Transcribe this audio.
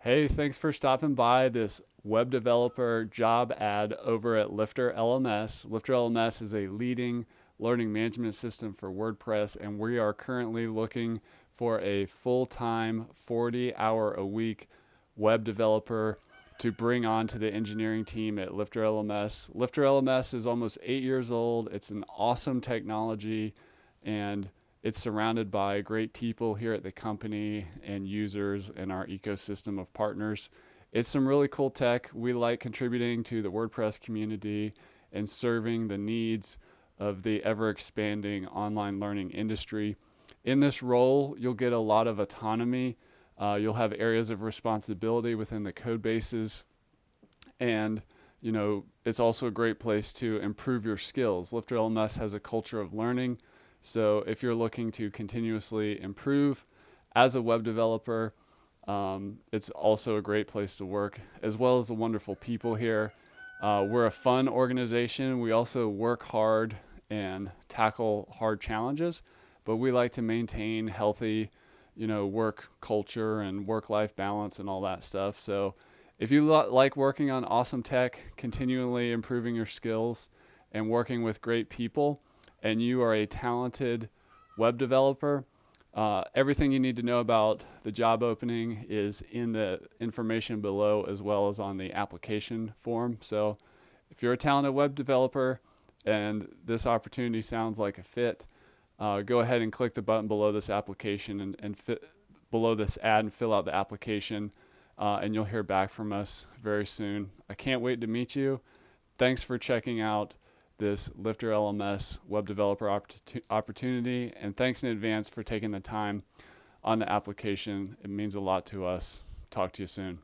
Hey, thanks for stopping by this web developer job ad over at LifterLMS. LifterLMS is a leading learning management system for WordPress, and we are currently looking for a full-time 40-hour-a-week web developer to bring on to the engineering team at LifterLMS. LifterLMS is almost 8 years old. It's an awesome technology, and it's surrounded by great people here at the company and users and our ecosystem of partners. It's some really cool tech. We like contributing to the WordPress community and serving the needs of the ever expanding online learning industry. In this role, you'll get a lot of autonomy. You'll have areas of responsibility within the code bases, and it's also a great place to improve your skills. LifterLMS has a culture of learning, so if you're looking to continuously improve as a web developer, it's also a great place to work, as well as the wonderful people here. We're a fun organization. We also work hard and tackle hard challenges, but we like to maintain healthy, work culture and work-life balance and all that stuff. So if you like working on awesome tech, continually improving your skills, and working with great people, and you are a talented web developer, everything you need to know about the job opening is in the information below, as well as on the application form. So if you're a talented web developer and this opportunity sounds like a fit, go ahead and click the button below this application and below this ad and fill out the application, and you'll hear back from us very soon. I can't wait to meet you. Thanks for checking out this LifterLMS web developer opportunity, and thanks in advance for taking the time on the application. It means a lot to us. Talk to you soon.